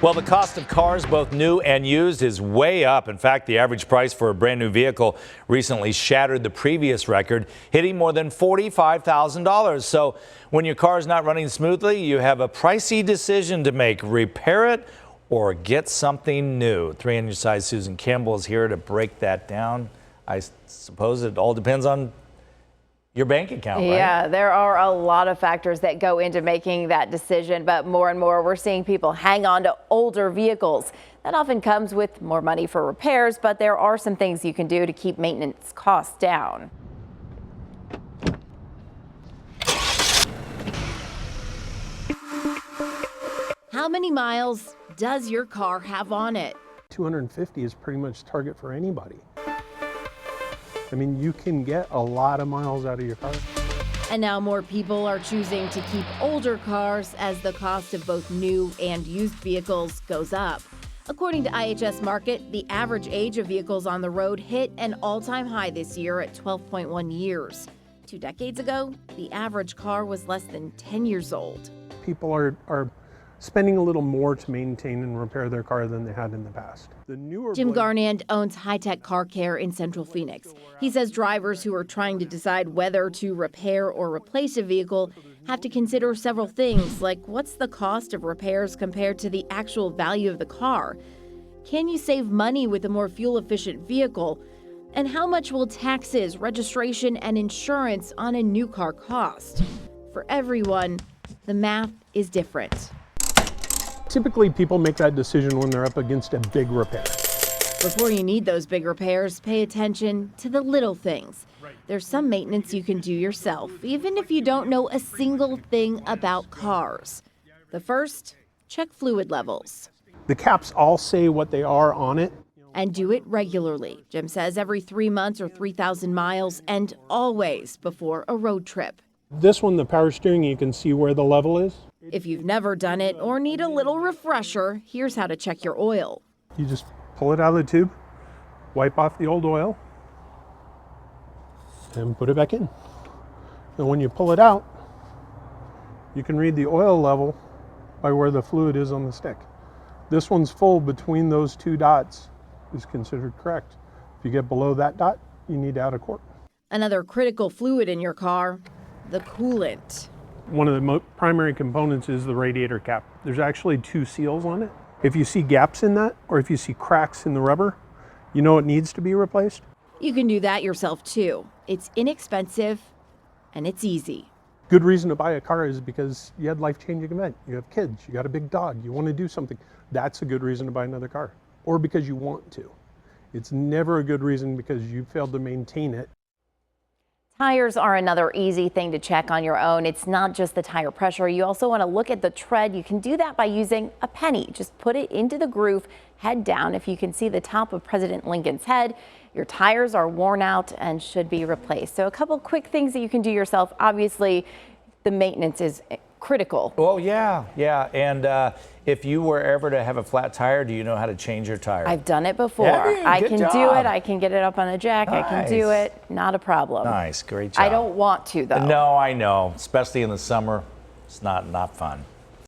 Well, the cost of cars, both new and used, is way up. In fact, the average price for a brand new vehicle recently shattered the previous record, hitting more than $45,000. So when your car is not running smoothly, you have a pricey decision to make: repair it or get something new. 3 on your side, Susan Campbell is here to break that down. I suppose it all depends on your bank account, right? Yeah, there are a lot of factors that go into making that decision, but more and more we're seeing people hang on to older vehicles. That often comes with more money for repairs, but there are some things you can do to keep maintenance costs down. How many miles does your car have on it? 250 is pretty much target for anybody. I mean, you can get a lot of miles out of your car. And now more people are choosing to keep older cars as the cost of both new and used vehicles goes up. According to IHS Markit, the average age of vehicles on the road hit an all-time high this year at 12.1 years. 2 decades ago, the average car was less than 10 years old. People are spending a little more to maintain and repair their car than they had in the past. Jim Garnand owns High Tech Car Care in Central Phoenix. He says drivers who are trying to decide whether to repair or replace a vehicle have to consider several things, like what's the cost of repairs compared to the actual value of the car? Can you save money with a more fuel-efficient vehicle? And how much will taxes, registration, and insurance on a new car cost? For everyone, the math is different. Typically, people make that decision when they're up against a big repair. Before you need those big repairs, pay attention to the little things. There's some maintenance you can do yourself, even if you don't know a single thing about cars. The first, check fluid levels. The caps all say what they are on it. And do it regularly. Jim says every 3 months or 3,000 miles, and always before a road trip. This one, the power steering, you can see where the level is. If you've never done it or need a little refresher, here's how to check your oil. You just pull it out of the tube, wipe off the old oil, and put it back in. And when you pull it out, you can read the oil level by where the fluid is on the stick. This one's full between those 2 dots is considered correct. If you get below that dot, you need to add a quart. Another critical fluid in your car, the coolant. One of the primary components is the radiator cap. There's actually 2 seals on it. If you see gaps in that, or if you see cracks in the rubber, you know it needs to be replaced. You can do that yourself too. It's inexpensive and it's easy. Good reason to buy a car is because you had a life-changing event. You have kids, you got a big dog, you want to do something. That's a good reason to buy another car, or because you want to. It's never a good reason because you failed to maintain it. Tires are another easy thing to check on your own. It's not just the tire pressure. You also want to look at the tread. You can do that by using a penny. Just put it into the groove, head down. If you can see the top of President Lincoln's head, your tires are worn out and should be replaced. So a couple quick things that you can do yourself. Obviously, the maintenance is critical. Oh, yeah. And if you were ever to have a flat tire, do you know how to change your tire? I've done it before. I can do it. I can get it up on the jack. Nice. I can do it. Not a problem. Nice. Great job. I don't want to, though. No, I know. Especially in the summer. It's not fun.